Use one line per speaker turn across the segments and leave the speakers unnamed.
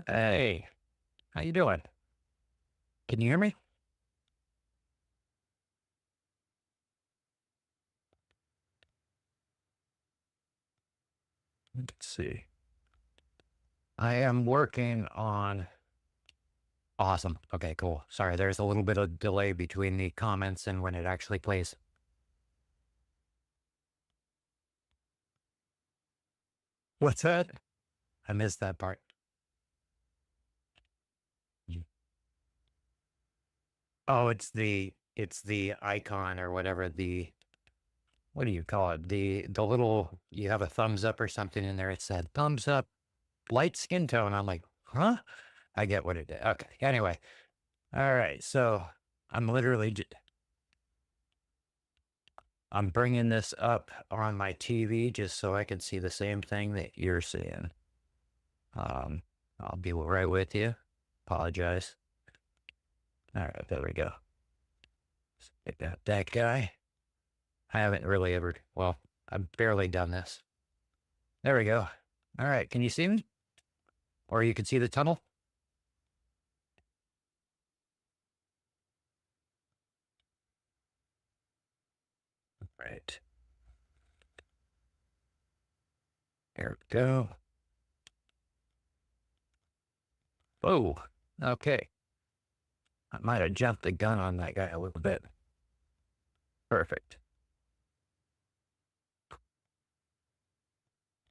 Hey, how you doing? Can you hear me? Let's see. I am working on. Awesome. Okay, cool. Sorry, there's a little bit of delay between the comments and when it actually plays. What's that? I missed that part. Oh, it's the icon or whatever, what do you call it? The little, you have a thumbs up or something in there. It said thumbs up, light skin tone. I'm like, huh? I get what it did. Okay. Anyway. All right. So I'm literally I'm bringing this up on my TV just so I can see the same thing that you're seeing. I'll be right with you. Apologize. All right, there we go. Get that guy. I haven't really ever, well, I've barely done this. There we go. All right, can you see me? Or you can see the tunnel? Right. Here we go. Whoa. Okay. I might have jumped the gun on that guy a little bit. Perfect.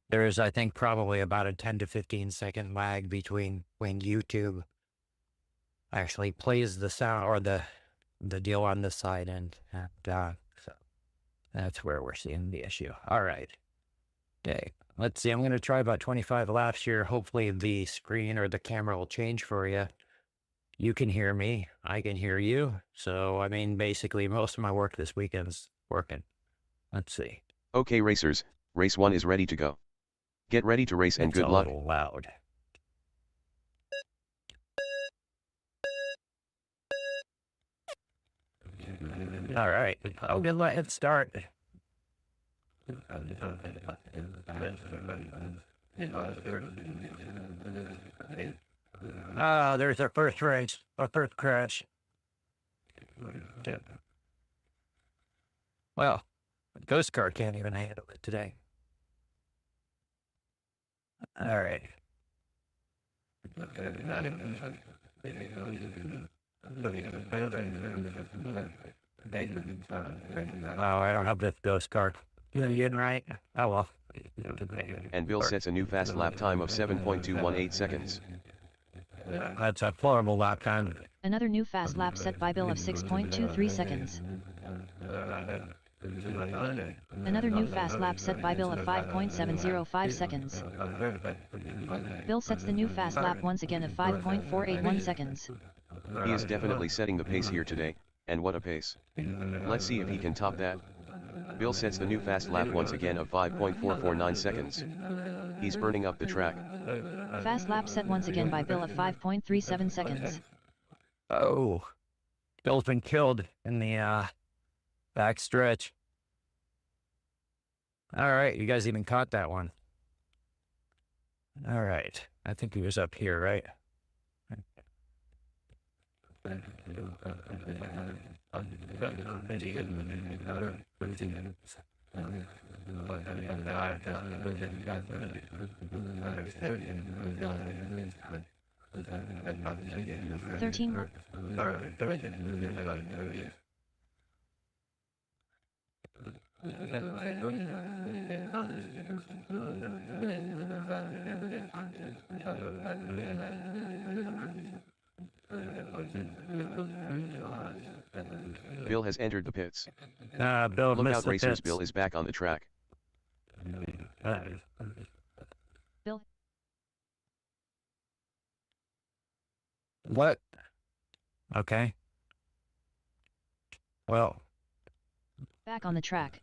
There is, I think, probably about a 10 to 15 second lag between when YouTube actually plays the sound or the deal on this side and so that's where we're seeing the issue. All right. Okay. Let's see. I'm going to try about 25 laps here. Hopefully the screen or the camera will change for you. You can hear me. I can hear you. So, I mean, basically most of my work this weekend's working. Let's see.
Okay, racers, race 1 is ready to go. Get ready to race and good luck.
It's a little loud. All right. I'll get let it start. Ah, there's our first race, our first crash. Well, Ghost Car can't even handle it today. All right. Oh, I don't have this Ghost Car. You getting right? Oh well.
And Bill sets a new fast lap time of 7.218 seconds.
That's a horrible lap time.
Another new fast lap set by Bill of 6.23 seconds. Another new fast lap set by Bill of 5.705 seconds. Bill sets the new fast lap once again of 5.481 seconds.
He is definitely setting the pace here today, and what a pace. Let's see if he can top that. Bill sets the new fast lap once again of 5.449 seconds. He's burning up the track.
Fast lap set once again by Bill of 5.37 seconds.
Oh, Bill's been killed in the back stretch. All right, you guys even caught that one. All right, I think he was up here, right?
Bill has entered the pits.
Bill
Look
missed
out,
the
racers!
pits.
Bill is back on the track.
Bill,
What? Okay. Well,
back on the track.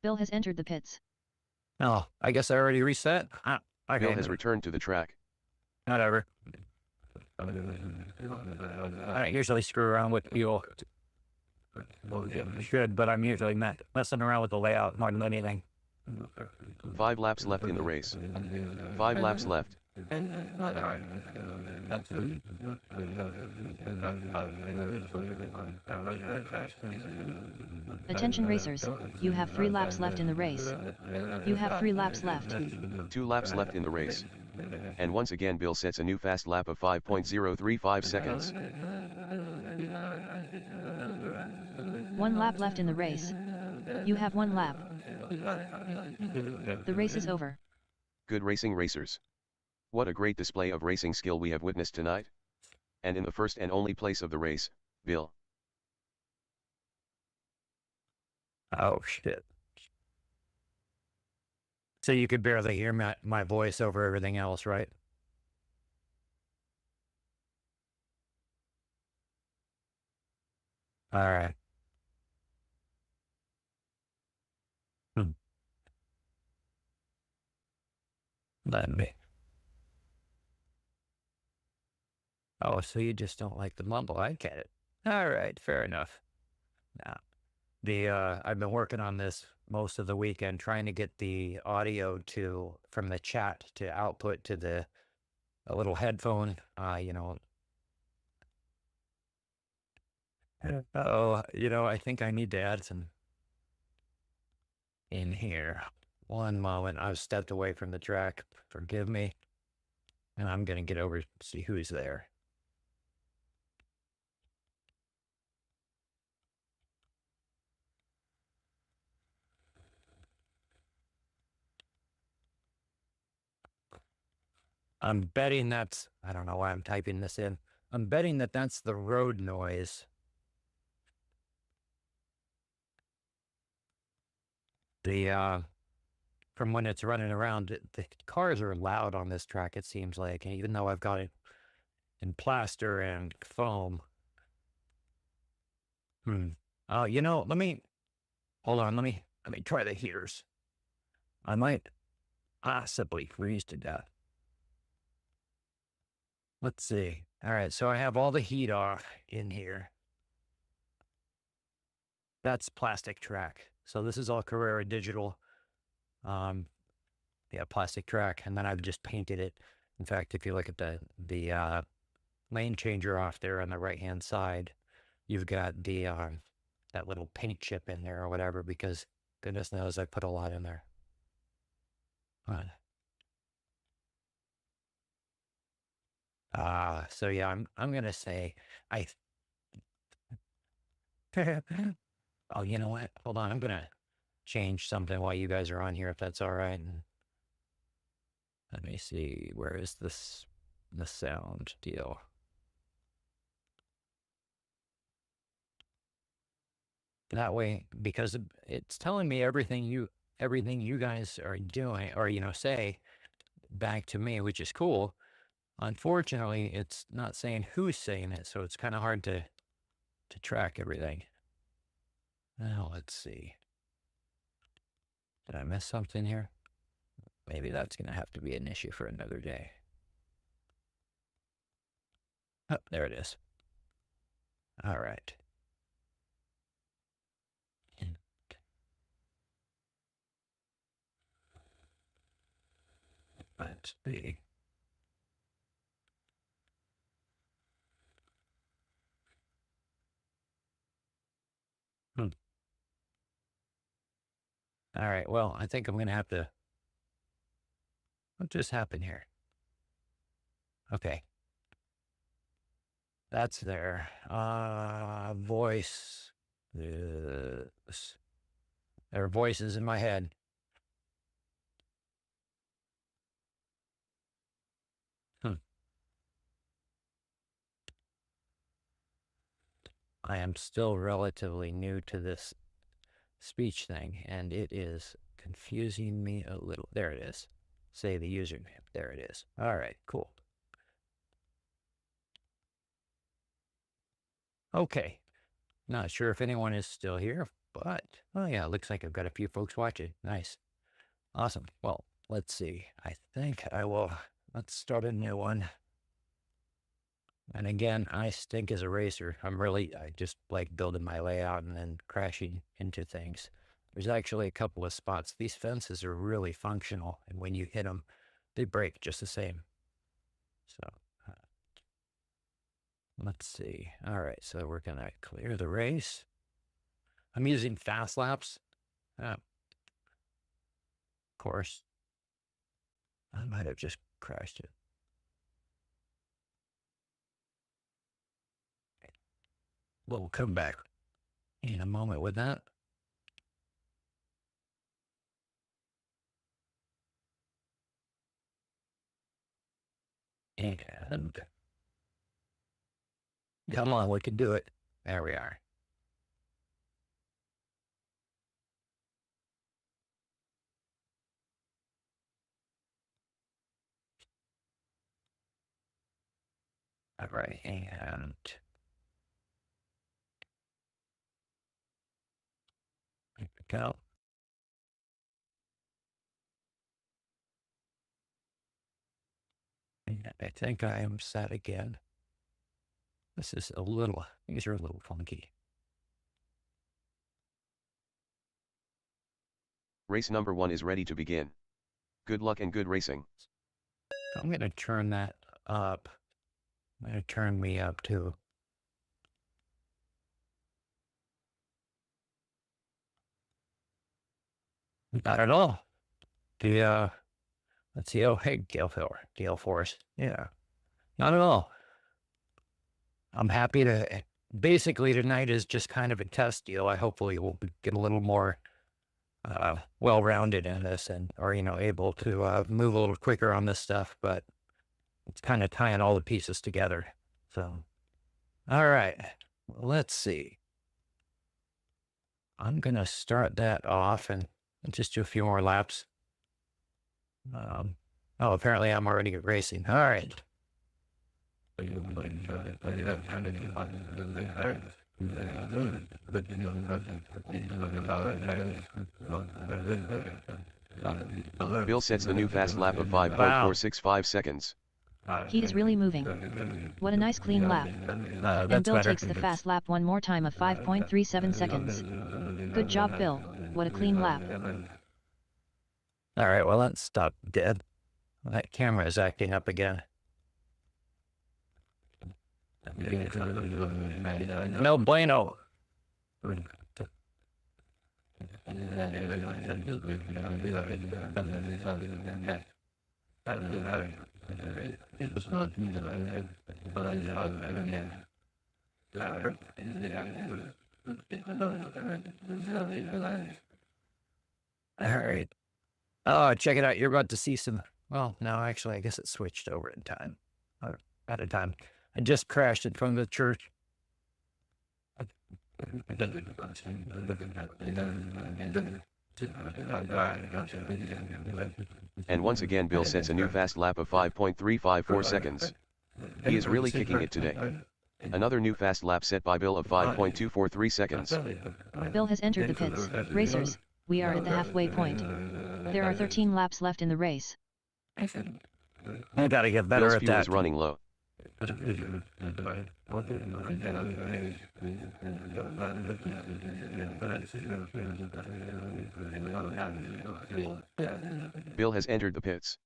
Bill has entered the pits.
oh, I guess I already reset. Okay.
Bill has returned to the track.
Whatever. I don't usually screw around with fuel. I should, but I'm usually messing around with the layout more than anything.
5 laps left in the race. 5 laps left.
Attention racers, you have 3 laps left in the race. You have 3 laps left.
2 laps left in the race. And once again Bill sets a new fast lap of 5.035 seconds.
1 lap left in the race. You have 1 lap. The race is over.
Good racing, racers. What a great display of racing skill we have witnessed tonight. And in the first and only place of the race, Bill.
Oh, shit. So you could barely hear my voice over everything else, right? All right. Let me. Oh, so you just don't like the mumble. I get it. All right, fair enough. Now, I've been working on this most of the weekend, trying to get the audio from the chat to output to a little headphone, I think I need to add some in here. One moment, I've stepped away from the track. Forgive me. And I'm going to get over to see who's there. I'm betting I don't know why I'm typing this in. I'm betting that's the road noise. From when it's running around, the cars are loud on this track, it seems like, and even though I've got it in plaster and foam. Oh, hold on, let me try the heaters. I might possibly freeze to death. Let's see. All right, so I have all the heat off in here. That's plastic track. So this is all Carrera digital. Yeah, plastic track, and then I've just painted it. In fact, if you look at the lane changer off there on the right-hand side, you've got that little paint chip in there or whatever, because goodness knows I put a lot in there. So yeah, I'm gonna say oh, you know what? Hold on, I'm gonna change something while you guys are on here, if that's all right. And let me see, where is the sound deal? That way, because it's telling me everything you guys are doing, or say back to me, which is cool. Unfortunately, it's not saying who's saying it, so it's kind of hard to track everything. Now, let's see. Did I miss something here? Maybe that's going to have to be an issue for another day. Oh, there it is. All right. Let's see. All right, well, I think I'm going to have to... What just happened here? Okay. That's there. Voice. this. There are voices in my head. I am still relatively new to this speech thing, and it is confusing me a little. There it is. Say the username. There it is. All right, cool. Okay. Not sure if anyone is still here, but oh yeah, looks like I've got a few folks watching. Nice. Awesome. Well, let's see. I think I will. Let's start a new one. And again, I stink as a racer. I just like building my layout and then crashing into things. There's actually a couple of spots. These fences are really functional, and when you hit them, they break just the same. So let's see. All right, so we're gonna clear the race. I'm using fast laps. Of course, I might have just crashed it. We'll come back in a moment with that. And come on, we can do it. There we are. All right, and there we go. And I think I am set again. These are a little funky.
Race number 1 is ready to begin. Good luck and good racing.
I'm going to turn that up. I'm going to turn me up too. Not at all. Let's see. Oh, hey, Gale Force. Yeah. Not at all. I'm happy to, basically tonight is just kind of a test deal. I hopefully will get a little more well-rounded in this or able to move a little quicker on this stuff, but it's kind of tying all the pieces together. So, all right, let's see. I'm going to start that off and just do a few more laps. Oh, apparently I'm already racing. All right.
Bill sets the new fast lap of 5.465 seconds.
He is really moving. What a nice clean lap. And Bill takes the fast lap one more time of 5.37 seconds. Good job, Bill. What a clean lap.
All right, well, let's stop dead. That camera is acting up again. No bueno. All right. Oh, check it out. You're about to see some. Well, no, actually, I guess it switched over in time. At a time. I just crashed in front of the church.
And once again Bill sets a new fast lap of 5.354 seconds. He is really kicking it today. Another new fast lap set by Bill of 5.243 seconds.
Bill has entered the pits. Racers, we are at the halfway point. There are 13 laps left in the race.
I gotta get better
Bill's
at
fuel
that.
is running low. Bill has entered the pits.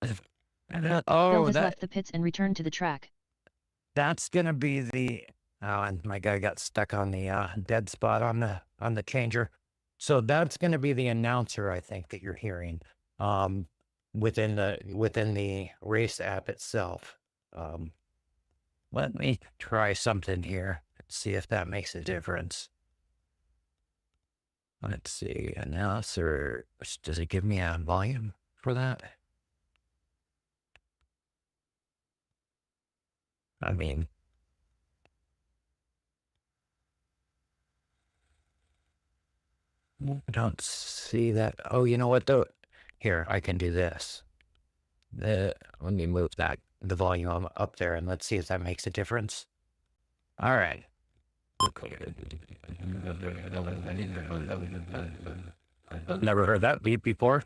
Bill has left the pits and returned to the track.
That's gonna be the. Oh, and my guy got stuck on the dead spot on the changer. So that's gonna be the announcer, I think, that you're hearing. within the race app itself. Let me try something here. See if that makes a difference. Let's see, announcer. Does it give me a volume for that? I mean, I don't see that. Oh, you know what though? Here, I can do this. Let me move the volume up there, and let's see if that makes a difference. All right. Never heard that beep before.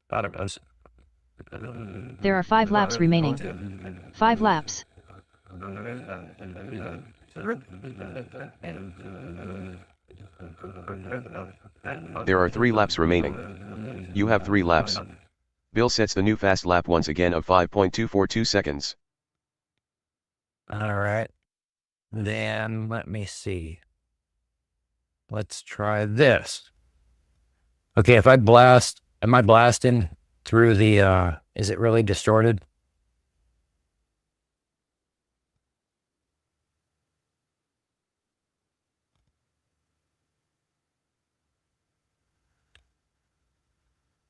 Thought it was.
There are 5 laps remaining. 5 laps.
There are 3 laps remaining. You have 3 laps. Bill sets the new fast lap once again of 5.242 seconds.
All right. Then let me see. Let's try this. Okay, if I blast, am I blasting through the, is it really distorted?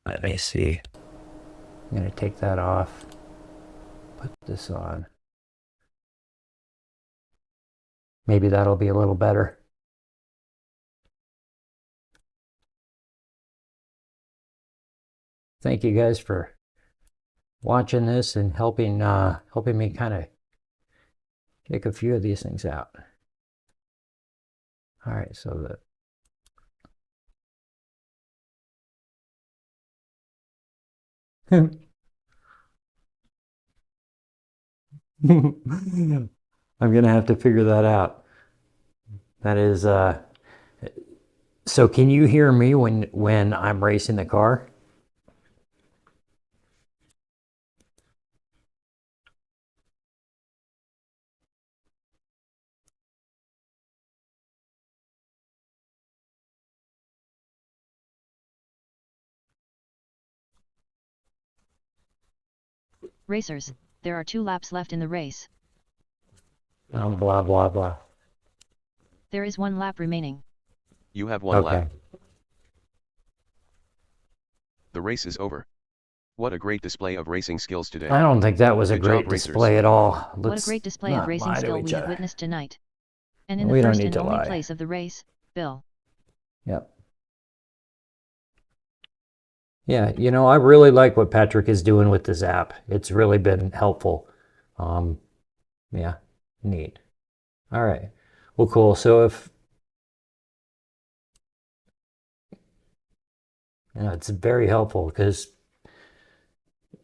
Let me see. I'm going to take that off. Put this on. Maybe that'll be a little better. Thank you guys for watching this and helping me kind of take a few of these things out. All right, so I'm gonna have to figure that out. That is so can you hear me when I'm racing the car?
Racers, there are 2 laps left in the race.
Oh, blah blah blah.
There is 1 lap remaining.
You have 1
Okay.
lap. The race is over. What a great display of racing skills today.
I don't think that was a
Good
great
job, racers.
display at all.
What a great display of racing skill we have witnessed tonight. And in
We
the
don't
first
need
and
to
only
lie.
place of the race, Bill.
Yep. Yeah, you know, I really like what Patrick is doing with this app. It's really been helpful. Yeah, neat. All right. Well, cool. So it's very helpful because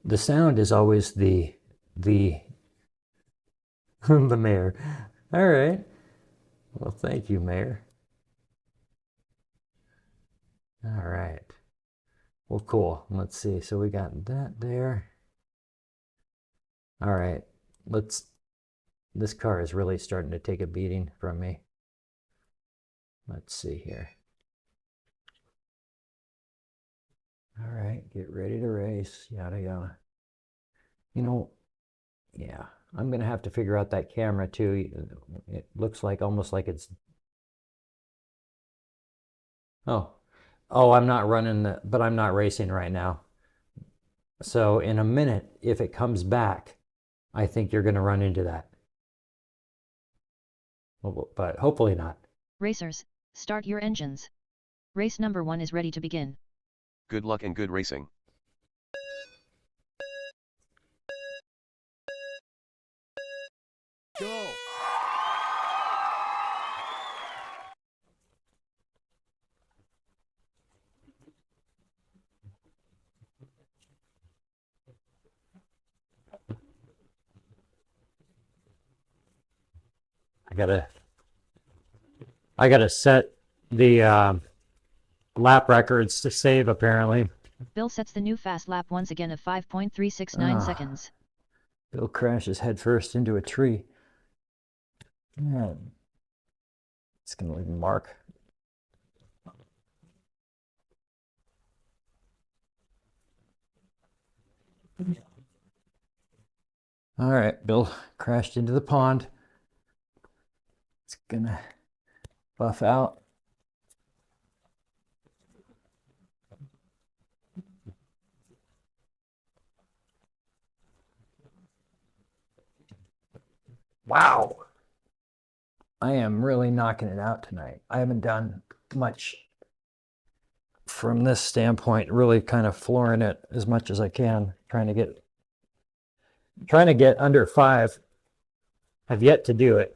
the sound is always the the mayor. All right. Well, thank you, Mayor. All right. Well, cool. Let's see. So we got that there. All right. This car is really starting to take a beating from me. Let's see here. All right. Get ready to race. Yada, yada. You know, yeah, I'm going to have to figure out that camera too. It looks like almost like it's... Oh, I'm not running but I'm not racing right now. So in a minute, if it comes back, I think you're going to run into that. But hopefully not.
Racers, start your engines. Race number 1 is ready to begin.
Good luck and good racing.
Go! I gotta set the lap records to save, apparently.
Bill sets the new fast lap once again of 5.369
Ah.
seconds.
Bill crashes headfirst into a tree. Yeah. It's going to leave a mark. All right, Bill crashed into the pond. It's going to buff out. Wow. I am really knocking it out tonight. I haven't done much from this standpoint, really kind of flooring it as much as I can, trying to get under 5. I've yet to do it.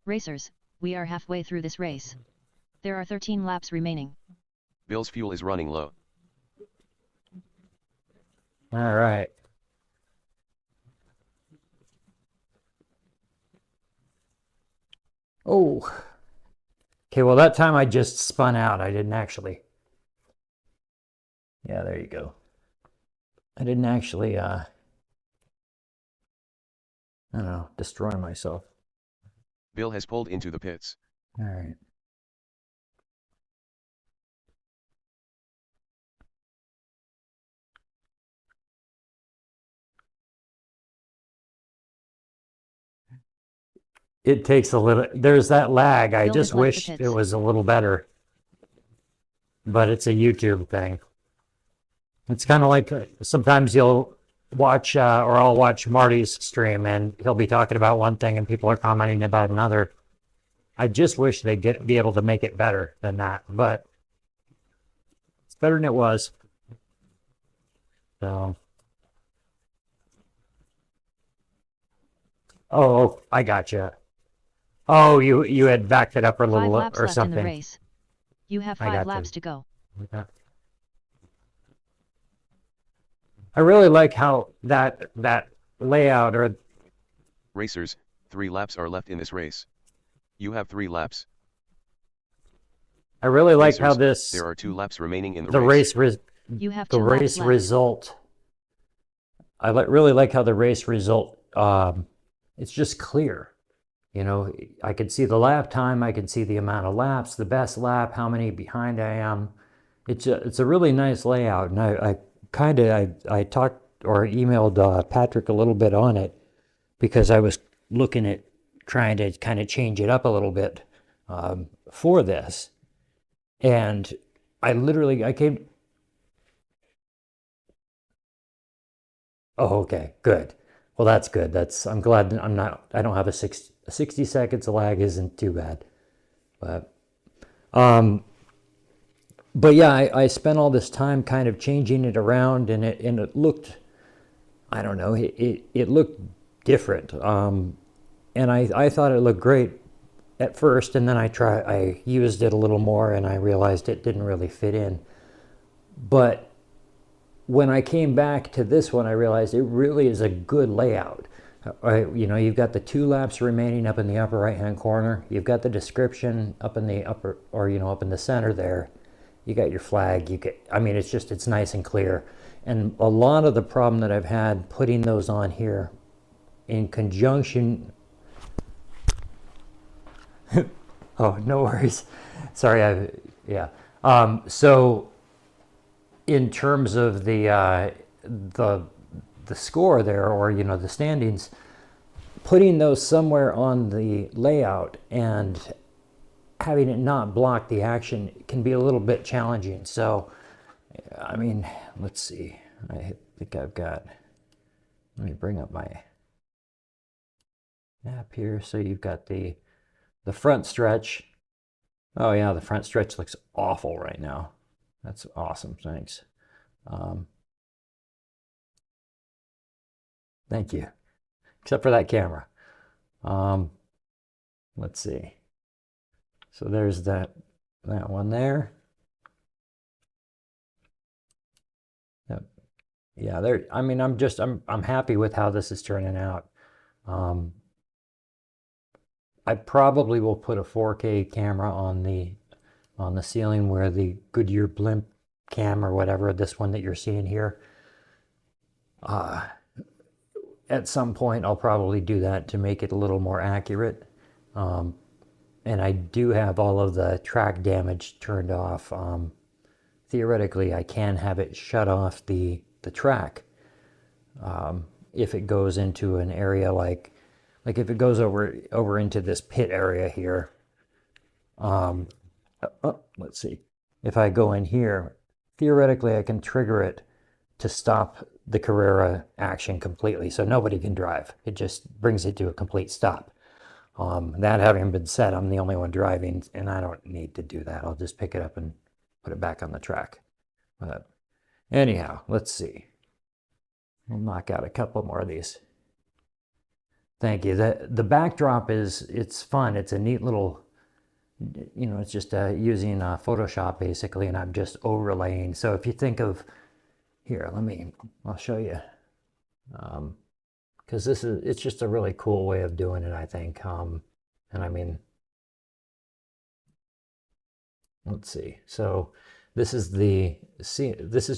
Racers, we are halfway through this race. There are 13 laps remaining.
Bill's fuel is running low.
All right. Oh. Okay, well, that time I just spun out. I didn't actually. Yeah, there you go. I didn't actually, I don't know, destroy myself.
Bill has pulled into the pits.
All right. It takes a little, there's that lag. I
Bill
just
has left the
wish
pits.
it was a little better. But it's a YouTube thing. It's kind of like sometimes you'll watch, or I'll watch Marty's stream and he'll be talking about one thing and people are commenting about another. I just wish they'd be able to make it better than that, but it's better than it was. So, oh, I gotcha. Oh, you had backed it up a
5
little
laps
or
left in the
something.
race. You have
I
5
got
laps
you.
to go.
I really like how that layout, or
Racers, 3 laps are left in this race. You have 3 laps.
I really like how
Racers,
this
there are 2 laps remaining in the
the
race.
You have
the
2 laps
race
left.
result. I really like how the race result. It's just clear. You know, I can see the lap time. I can see the amount of laps, the best lap, how many behind I am. It's a really nice layout, and I talked or emailed Patrick a little bit on it because I was looking at trying to kind of change it up a little bit for this, and I came. Oh, okay, good. Well, that's good. I'm glad I don't have a 60 seconds of lag isn't too bad. But yeah, I spent all this time kind of changing it around, and it looked, I don't know, it looked different. And I thought it looked great at first, and then I used it a little more, and I realized it didn't really fit in. But when I came back to this one, I realized it really is a good layout. You know, you've got the 2 laps remaining up in the upper right-hand corner. You've got the description up in the upper, or up in the center there. You got your flag. It's nice and clear. And a lot of the problem that I've had putting those on here in conjunction. Oh, no worries. Sorry. So in terms of the score there, or the standings, putting those somewhere on the layout and having it not block the action can be a little bit challenging. So, I mean, let's see. I think I've got. Let me bring up my app here. So you've got the front stretch. Oh yeah, the front stretch looks awful right now. That's awesome. Thanks. Thank you. Except for that camera. Let's see. So there's that one there. Yep. Yeah, there. I mean, I'm happy with how this is turning out. I probably will put a 4K camera on the ceiling where the Goodyear blimp cam or whatever, this one that you're seeing here. At some point, I'll probably do that to make it a little more accurate. And I do have all of the track damage turned off. Theoretically, I can have it shut off the track if it goes into an area like if it goes over into this pit area here. Let's see. If I go in here, theoretically, I can trigger it to stop the Carrera action completely, so nobody can drive. It just brings it to a complete stop. That having been said, I'm the only one driving, and I don't need to do that. I'll just pick it up and put it back on the track. But anyhow, let's see. We'll knock out a couple more of these. Thank you. The backdrop it's fun. It's a neat little, you know, it's just using Photoshop basically, and I'm just overlaying. So if you think of, here, I'll show you. Because it's just a really cool way of doing it, I think. And I mean, let's see. So this is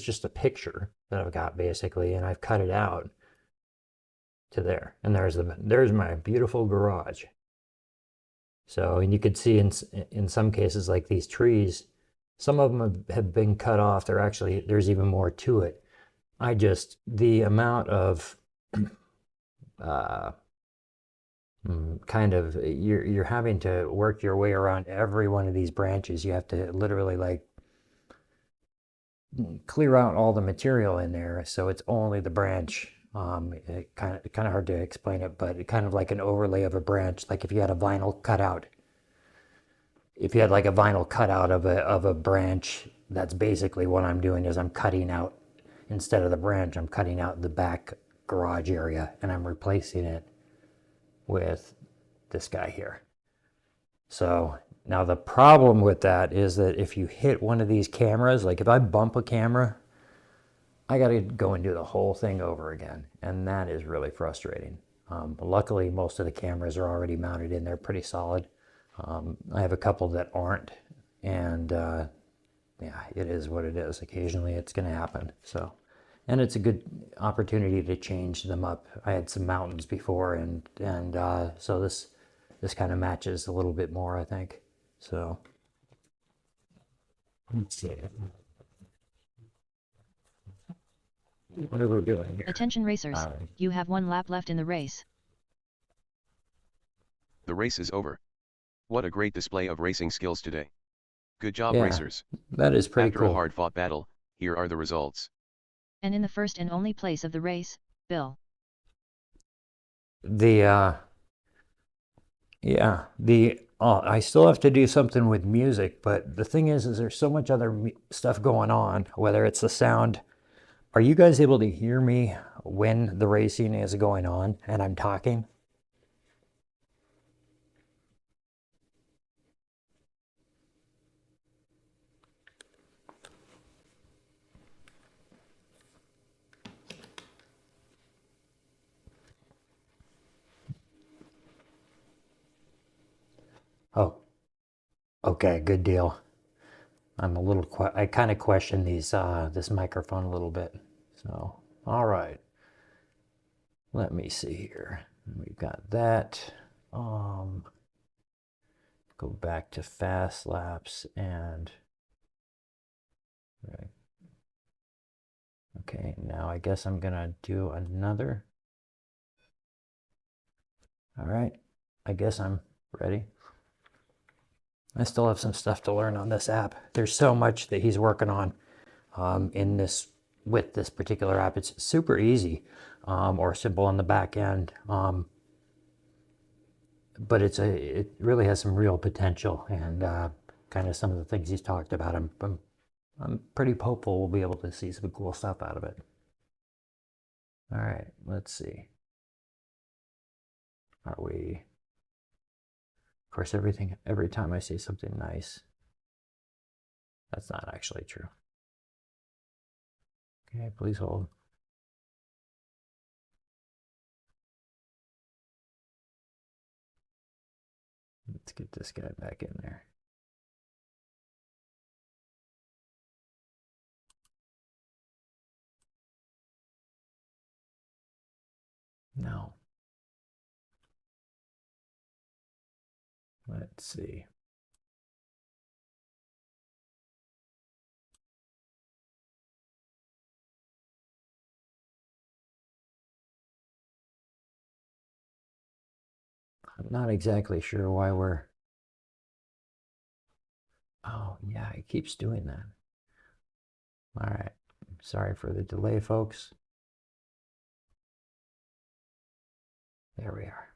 just a picture that I've got basically, and I've cut it out to there. And there's my beautiful garage. So, and you could see in some cases, like these trees, some of them have been cut off. There's even more to it. The amount of kind of you're having to work your way around every one of these branches. You have to literally like clear out all the material in there, so it's only the branch. It kind of hard to explain it, but it kind of like an overlay of a branch. Like if you had a vinyl cutout, if you had like a vinyl cutout of a branch, that's basically what I'm doing. Is I'm cutting out, instead of the branch, I'm cutting out the back garage area, and I'm replacing it with this guy here. So now the problem with that is that if you hit one of these cameras, like if I bump a camera, I got to go and do the whole thing over again, and that is really frustrating. Luckily, most of the cameras are already mounted in there pretty solid. I have a couple that aren't, and yeah, it is what it is. Occasionally it's going to happen. So, and it's a good opportunity to change them up. I had some mountains before, and so this kind of matches a little bit more, I think. So let's see. What are we doing here?
Attention racers, you have 1 lap left in the race.
The race is over. What a great display of racing skills today. Good job,
Yeah,
racers.
that is pretty
After
cool.
a hard-fought battle, here are the results.
And in the first and only place of the race, Bill.
I still have to do something with music, but the thing is there's so much other stuff going on, whether it's the sound. Are you guys able to hear me when the racing is going on and I'm talking? Oh, okay, good deal. I kind of question this microphone a little bit. So, all right. Let me see here. We've got that. Go back to fast laps and right. Okay, now I guess I'm gonna do another. All right, I guess I'm ready. I still have some stuff to learn on this app. There's so much that he's working on with this particular app. It's super easy or simple on the back end, but it really has some real potential, and kind of some of the things he's talked about. I'm pretty hopeful we'll be able to see some cool stuff out of it. All right, let's see. Are we? Of course, every time I say something nice, that's not actually true. Okay, please hold. Let's get this guy back in there. No. Let's see. I'm not exactly sure why we're... Oh, yeah, it keeps doing that. All right. Sorry for the delay, folks. There we are.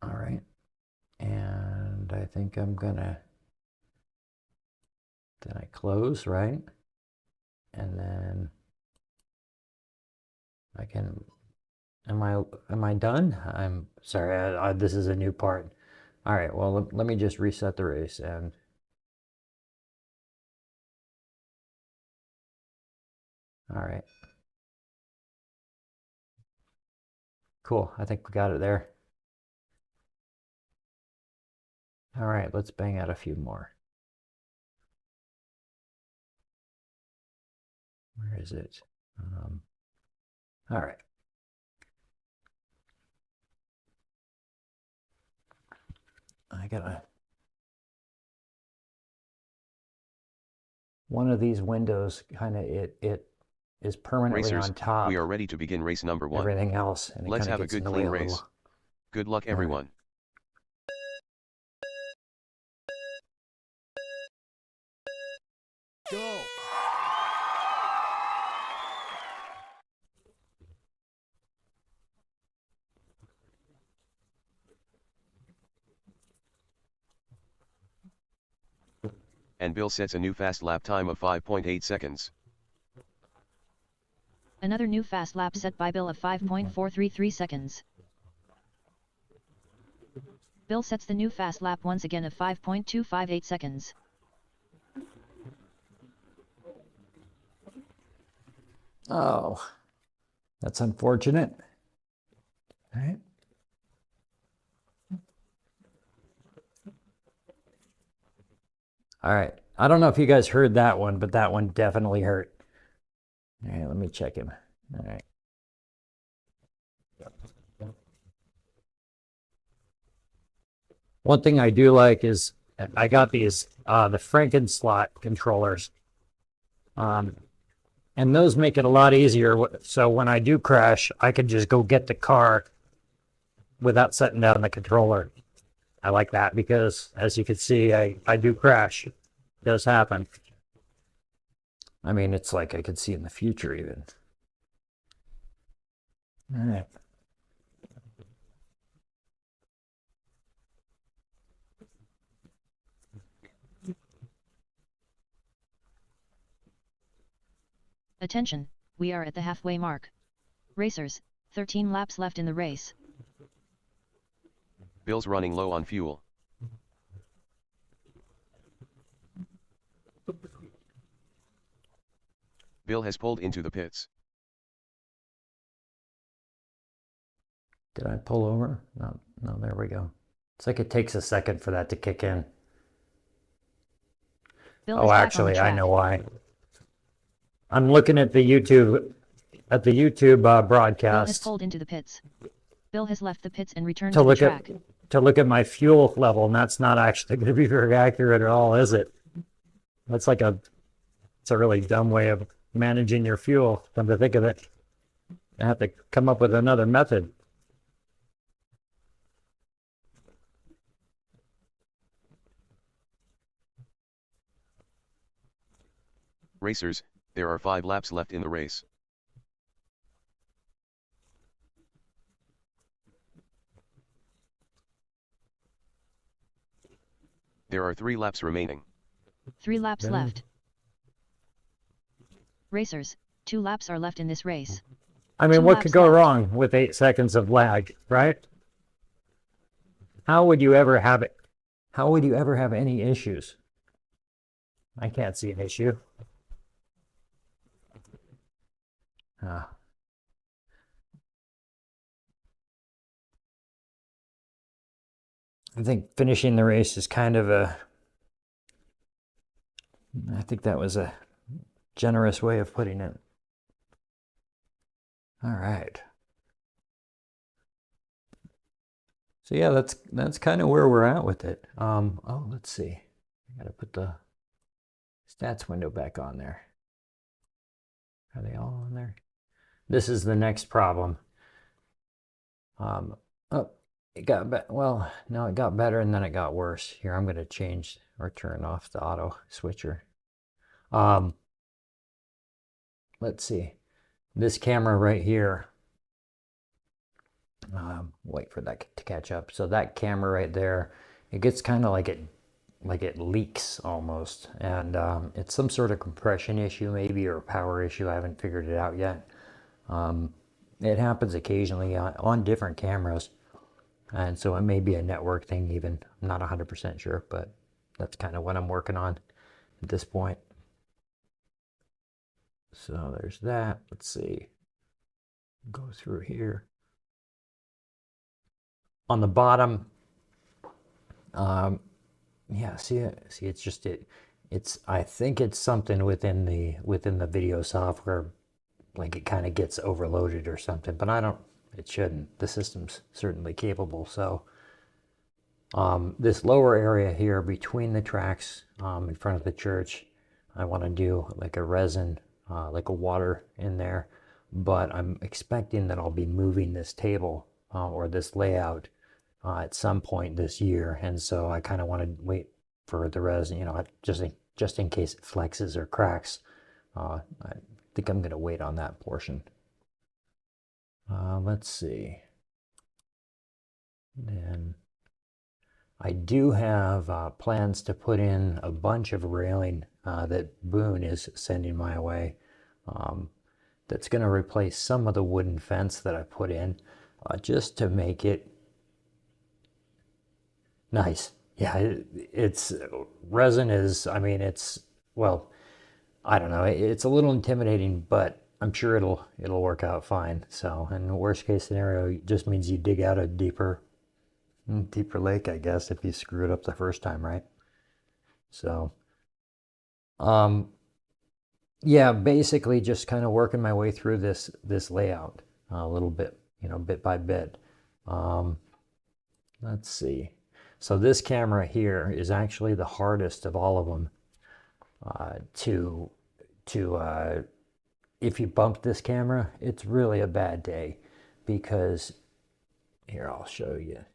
All right. And I think I'm gonna... Then I close, right? And then I can... Am I done? I'm sorry, this is a new part. All right, well, let me just reset the race and... All right. Cool, I think we got it there. All right, let's bang out a few more. Where is it? All right. I gotta... One of these windows kind of it is permanently
Racers,
on top.
we are ready to begin race number 1.
Everything else, and
Let's have a good clean race. Good luck, everyone.
Go!
And Bill sets a new fast lap time of 5.8 seconds.
Another new fast lap set by Bill of 5.433 seconds. Bill sets the new fast lap once again of 5.258 seconds.
Oh, that's unfortunate. All right. All right. I don't know if you guys heard that one, but that one definitely hurt. All right, let me check him. All right. One thing I do like is I got these the Frankenslot controllers. And those make it a lot easier. So when I do crash, I can just go get the car without setting down the controller. I like that because, as you can see, I do crash. It does happen. I mean, it's like I could see in the future even. All right.
Attention, we are at the halfway mark. Racers, 13 laps left in the race.
Bill's running low on fuel. Bill has pulled into the pits.
Did I pull over? No, no, there we go. It's like it takes a second for that to kick in.
Bill
Oh, actually, I know why. I'm looking at the YouTube
Bill
broadcast
has pulled into the pits. Bill has left the pits and returned
to
to the
look
track.
at my fuel level, and that's not actually going to be very accurate at all, is it? That's like it's a really dumb way of managing your fuel. Come to think of it, I have to come up with another method.
Racers, there are 5 laps left in the race. There are 3 laps remaining.
3 laps left. Racers, 2 laps are left in this race.
I mean,
2
what
laps
could go
left.
wrong with 8 seconds of lag, right? How would you ever have it? How would you ever have any issues? I can't see an issue. I think finishing the race is kind of I think that was a generous way of putting it. All right. So yeah, that's kind of where we're at with it. Oh, let's see. I gotta put the stats window back on there. Are they all on there? This is the next problem. Oh, it got well, no, it got better and then it got worse. Here, I'm gonna change or turn off the auto switcher. Let's see. This camera right here. Wait for that to catch up. So that camera right there, it gets kind of like it leaks almost, and it's some sort of compression issue maybe, or a power issue. I haven't figured it out yet. It happens occasionally on different cameras, and so it may be a network thing even. I'm not 100% sure, but that's kind of what I'm working on at this point. So there's that. Let's see. Go through here. On the bottom, yeah, see it's just it's I think it's something within the video software, like it kind of gets overloaded or something, but it shouldn't. The system's certainly capable. So this lower area here between the tracks, in front of the church, I want to do like a resin, like a water in there, but I'm expecting that I'll be moving this table or this layout at some point this year, and so I kind of want to wait for the resin, you know, just in case it flexes or cracks. I think I'm going to wait on that portion. Let's see. Then I do have plans to put in a bunch of railing that Boone is sending my way. That's going to replace some of the wooden fence that I put in, just to make it nice. Yeah, it's resin is, I mean, it's, well, I don't know, it's a little intimidating, but I'm sure it'll work out fine. So, and the worst case scenario, it just means you dig out a deeper lake, I guess, if you screw it up the first time, right? So, yeah, basically just kind of working my way through this layout a little bit, you know, bit by bit. Let's see. So this camera here is actually the hardest of all of them if you bump this camera, it's really a bad day, because here, I'll show you.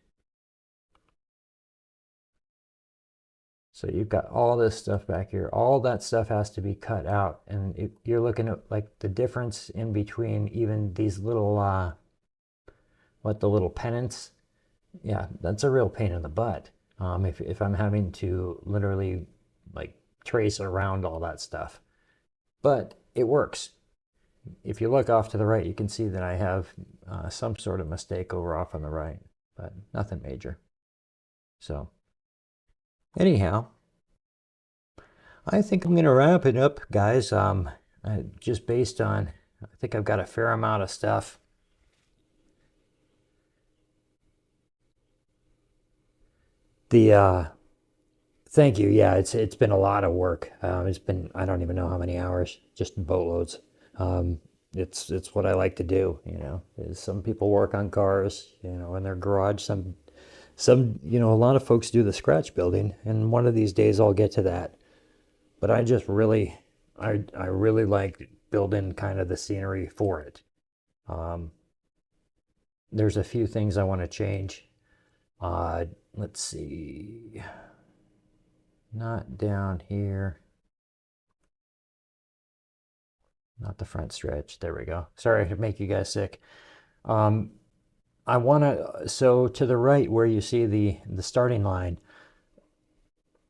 So you've got all this stuff back here. All that stuff has to be cut out, and you're looking at like the difference in between even these little the little pennants. Yeah, that's a real pain in the butt. If I'm having to literally like trace around all that stuff, but it works. If you look off to the right, you can see that I have some sort of mistake over off on the right, but nothing major. So anyhow, I think I'm going to wrap it up, guys. Just based on, I think I've got a fair amount of stuff. Thank you. Yeah, it's been a lot of work. It's been, I don't even know how many hours, just boatloads. It's what I like to do, you know. Some people work on cars, you know, in their garage. Some, you know, a lot of folks do the scratch building, and one of these days I'll get to that. But I just really, I really like building kind of the scenery for it. There's a few things I want to change. Let's see. Not down here. Not the front stretch. There we go. Sorry to make you guys sick. I want to, so to the right where you see the starting line,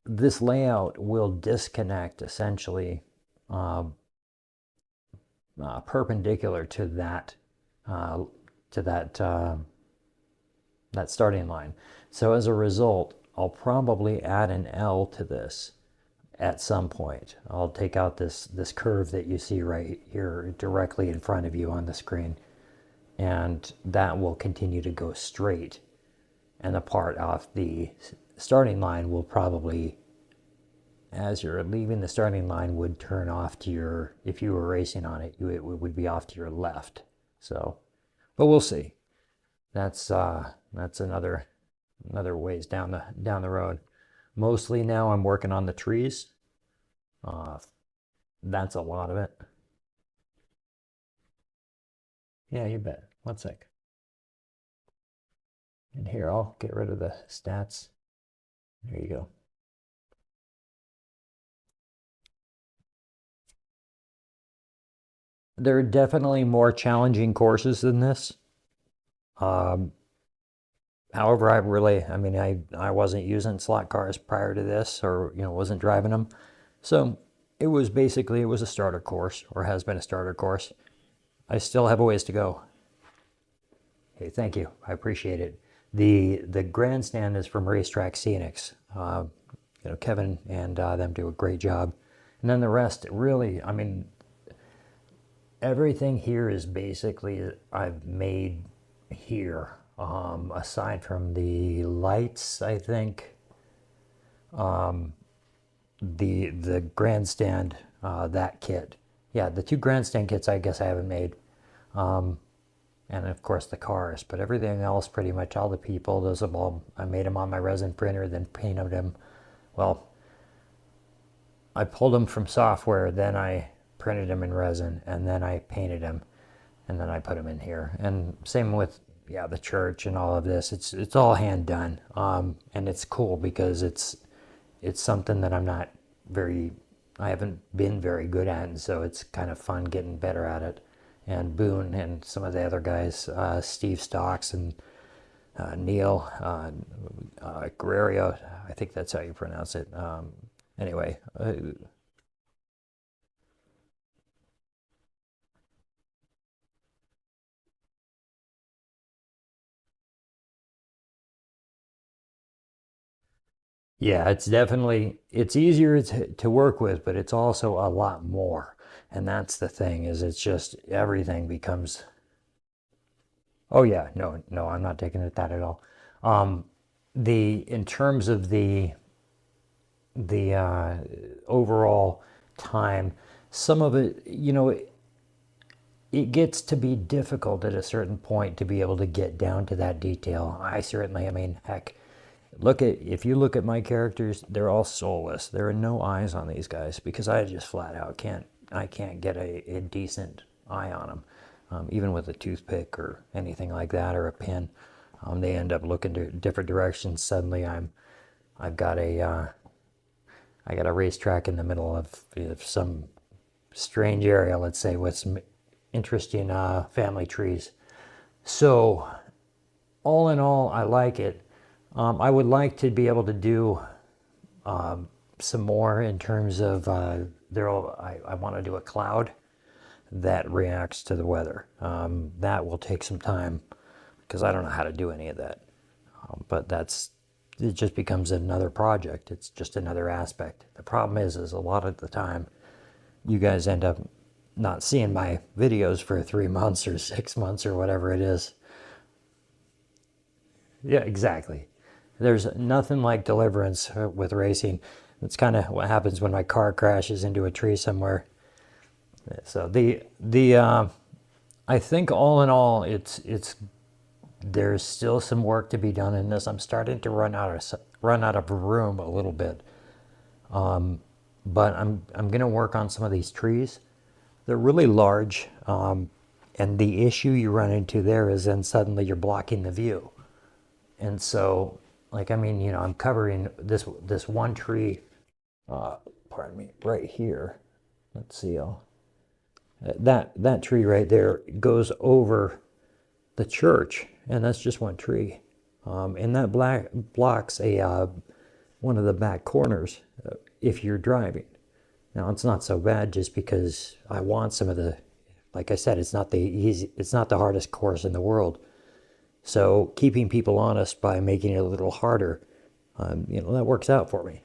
this layout will disconnect essentially
perpendicular to that that starting line. So as a result, I'll probably add an L to this at some point. I'll take out this curve that you see right here directly in front of you on the screen, and that will continue to go straight. And the part off the starting line will probably, as you're leaving the starting line, would turn off to your, if you were racing on it, it would be off to your left. So, but we'll see. That's another ways down the road. Mostly now I'm working on the trees. That's a lot of it. Yeah, you bet. 1 sec. And here, I'll get rid of the stats. There you go. There are definitely more challenging courses than this. However, I wasn't using slot cars prior to this, or wasn't driving them, so it was a starter course, or has been a starter course. I still have a ways to go. Hey, thank you, I appreciate it. The grandstand is from Racetrack Scenics. Kevin and them do a great job, and then the rest, really, everything here is basically I've made here. Aside from the lights, I think, the grandstand, that kit. Yeah, the 2 grandstand kits I guess I haven't made. And of course the cars, but everything else, pretty much all the people, those have all, I made them on my resin printer, then painted them. Well, I pulled them from software, then I printed them in resin, and then I painted them, and then I put them in here. And same with the church and all of this. It's all hand done, and it's cool because it's something that I haven't been very good at, and so it's kind of fun getting better at it. And Boone and some of the other guys, Steve Stocks and Neil Guerrero, I think that's how you pronounce it. Anyway. Yeah, it's easier to work with, but it's also a lot more. And that's the thing, is it's just everything becomes, oh yeah, no, I'm not taking it that at all. In terms of the overall time, some of it, it gets to be difficult at a certain point to be able to get down to that detail. Heck, if you look at my characters, they're all soulless. There are no eyes on these guys because I just flat out can't get a decent eye on them, even with a toothpick or anything like that, or a pin. They end up looking to different directions. Suddenly I've got a racetrack in the middle of some strange area, let's say, with some interesting family trees. So all in all, I like it. I would like to be able to do some more in terms of I want to do a cloud that reacts to the weather. That will take some time because I don't know how to do any of that. But it just becomes another project. It's just another aspect. The problem is a lot of the time you guys end up not seeing my videos for 3 months or 6 months or whatever it is. Yeah, exactly. There's nothing like deliverance with racing. That's kind of what happens when my car crashes into a tree somewhere. So I think all in all, there's still some work to be done in this. I'm starting to run out of room a little bit, but I'm going to work on some of these trees. They're really large, and the issue you run into there is then suddenly you're blocking the view, and so. I'm covering this one tree, pardon me, right here. Let's see, that tree right there goes over the church, and that's just one tree. And that blocks one of the back corners if you're driving. Now, it's not so bad just because I want some of the like I said, it's not the hardest course in the world. So keeping people honest by making it a little harder, that works out for me.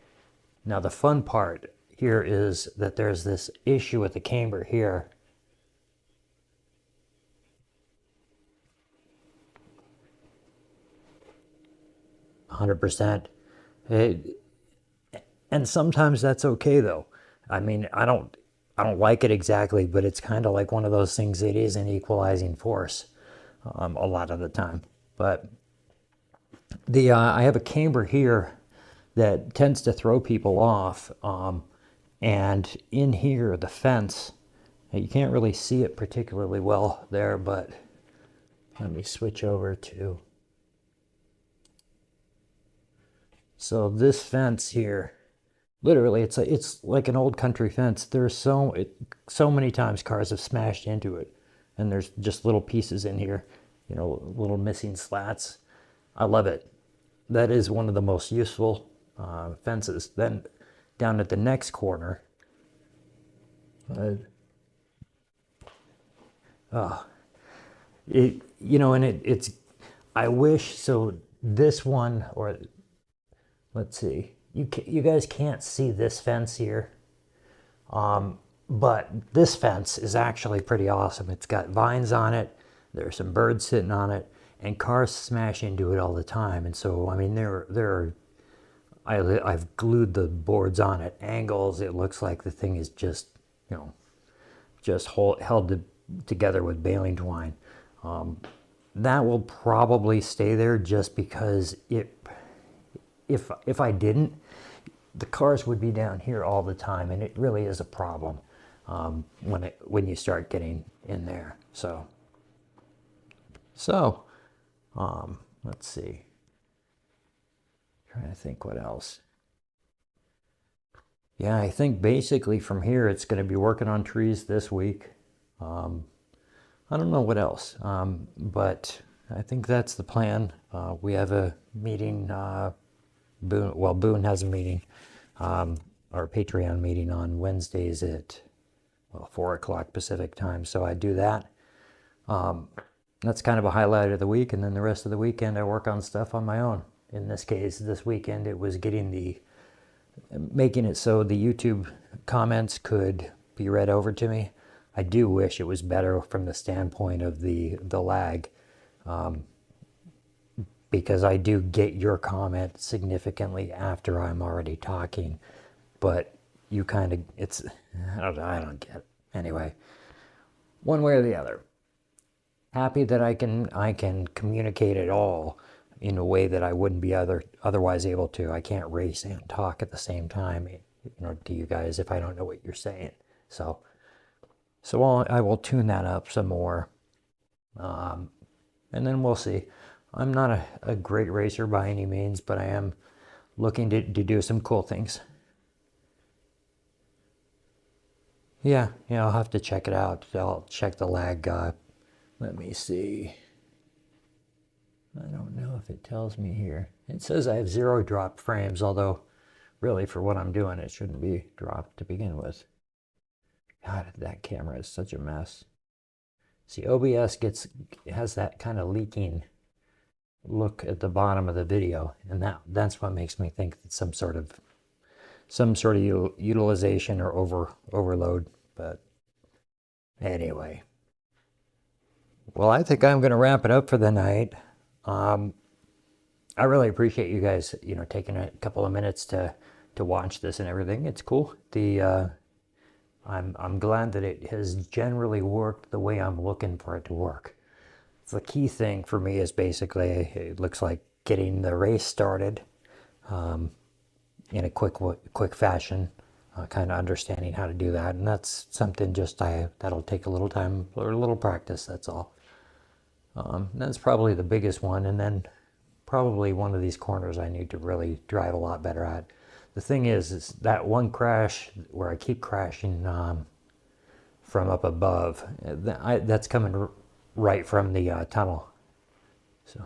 Now the fun part here is that there's this issue with the camber here. %. And sometimes that's okay though. I mean, I don't like it exactly, but it's kind of like one of those things. It is an equalizing force a lot of the time. But I have a camber here that tends to throw people off, and in here the fence, you can't really see it particularly well there, but let me switch over to. So this fence here, literally, it's like an old country fence. There's so many times cars have smashed into it, and there's just little pieces in here, little missing slats. I love it. That is one of the most useful fences. Then down at the next corner, it's. I wish so. This one, or let's see, you guys can't see this fence here, but this fence is actually pretty awesome. It's got vines on it. There's some birds sitting on it, and cars smash into it all the time. And so, I mean, I've glued the boards on at angles. It looks like the thing is just held together with baling twine. That will probably stay there just because if I didn't, the cars would be down here all the time, and it really is a problem when you start getting in there. So let's see. Trying to think what else. Yeah, I think basically from here it's going to be working on trees this week. I don't know what else, but I think that's the plan. We have a meeting. Boone has a meeting, our Patreon meeting on Wednesdays at 4 o'clock Pacific time. So I do that. That's kind of a highlight of the week, and then the rest of the weekend I work on stuff on my own. In this case, this weekend it was making it so the YouTube comments could be read over to me. I do wish it was better from the standpoint of the lag, because I do get your comment significantly after I'm already talking, but you kind of, I don't get it. Anyway, one way or the other, happy that I can communicate it all in a way that I wouldn't be otherwise able to. I can't race and talk at the same time, to you guys if I don't know what you're saying. So I will tune that up some more, and then we'll see. I'm not a great racer by any means, but I am looking to do some cool things. Yeah, I'll have to check it out. I'll check the lag. Let me see. I don't know if it tells me here. It says I have 0 drop frames, although really for what I'm doing, it shouldn't be dropped to begin with. God, that camera is such a mess. See, OBS has that kind of leaking look at the bottom of the video, and that's what makes me think it's some sort of utilization or overload. But anyway, well, I think I'm going to wrap it up for the night. I really appreciate you guys, taking a couple of minutes to watch this and everything. It's cool. I'm glad that it has generally worked the way I'm looking for it to work. The key thing for me is basically, it looks like getting the race started in a quick fashion, kind of understanding how to do that, and that's something that'll take a little time or a little practice. That's all. That's probably the biggest one, and then probably one of these corners I need to really drive a lot better at. The thing is that one crash where I keep crashing from up above, that's coming right from the tunnel. So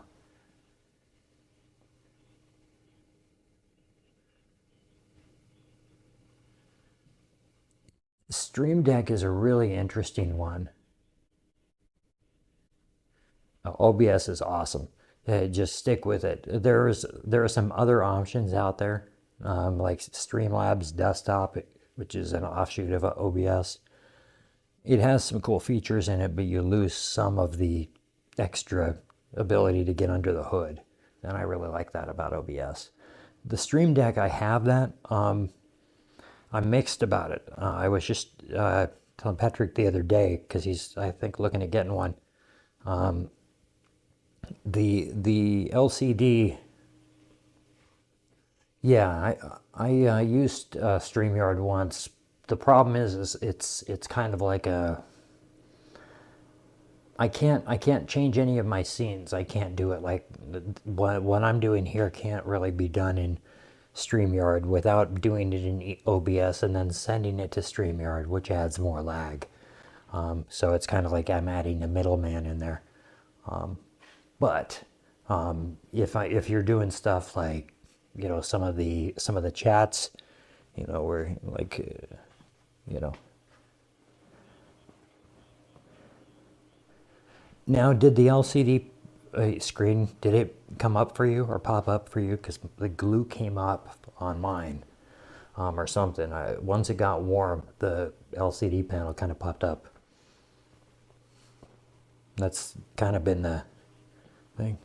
Stream Deck is a really interesting one. OBS is awesome. Just stick with it. There are some other options out there, like Streamlabs Desktop, which is an offshoot of OBS. It has some cool features in it, but you lose some of the extra ability to get under the hood. And I really like that about OBS. The Stream Deck, I have that. I'm mixed about it. I was just telling Patrick the other day, because he's, I think, looking at getting one. The LCD, yeah, I used StreamYard once. The problem is it's kind of like a, I can't change any of my scenes. I can't do it like what I'm doing here can't really be done in StreamYard without doing it in OBS and then sending it to StreamYard, which adds more lag. So it's kind of like I'm adding a middleman in there. But if you're doing stuff like, you know, some of the chats, you know, where like, you know. Now, did the LCD screen, did it come up for you or pop up for you? Because the glue came up on mine or something. Once it got warm, the LCD panel kind of popped up. That's kind of been the thing.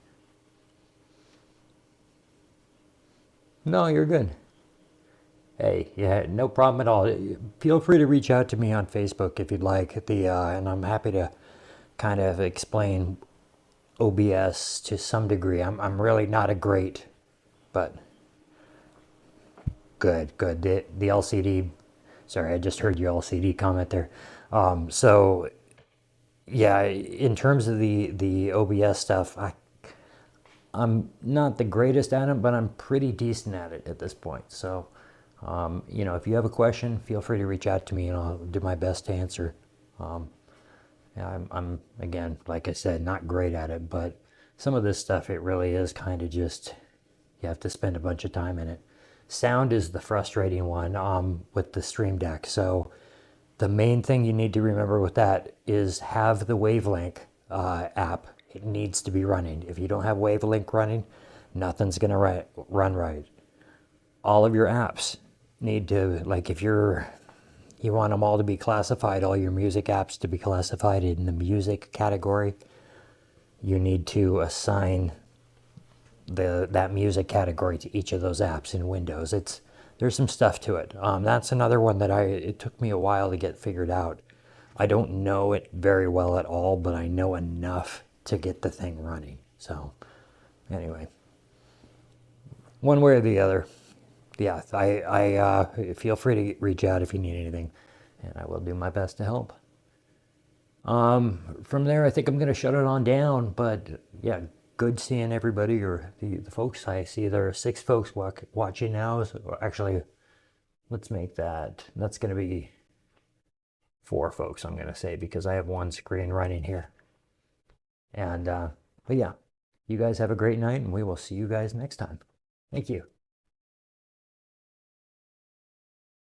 No, you're good. Hey, yeah, no problem at all. Feel free to reach out to me on Facebook if you'd like. And I'm happy to kind of explain OBS to some degree. I'm really not a great, but good. The LCD, sorry, I just heard your LCD comment there. So yeah, in terms of the OBS stuff, I'm not the greatest at it, but I'm pretty decent at it at this point. So, you know, if you have a question, feel free to reach out to me and I'll do my best to answer. Yeah, I'm again, like I said, not great at it, but some of this stuff, it really is kind of just, you have to spend a bunch of time in it. Sound is the frustrating one with the Stream Deck. So the main thing you need to remember with that is have the Wavelink app. It needs to be running. If you don't have Wavelink running, nothing's going to run right. All of your apps need to, like if you want them all to be classified, all your music apps to be classified in the music category, you need to assign that music category to each of those apps in Windows. There's some stuff to it. That's another one that it took me a while to get figured out. I don't know it very well at all, but I know enough to get the thing running. So anyway, one way or the other, yeah, I feel free to reach out if you need anything, and I will do my best to help. From there, I think I'm going to shut it on down, but yeah, good seeing everybody, or the folks. I see there are 6 folks watching now. So actually, let's make that's going to be 4 folks, I'm going to say, because I have one screen running here. And, but yeah, you guys have a great night, and we will see you guys next time. Thank you.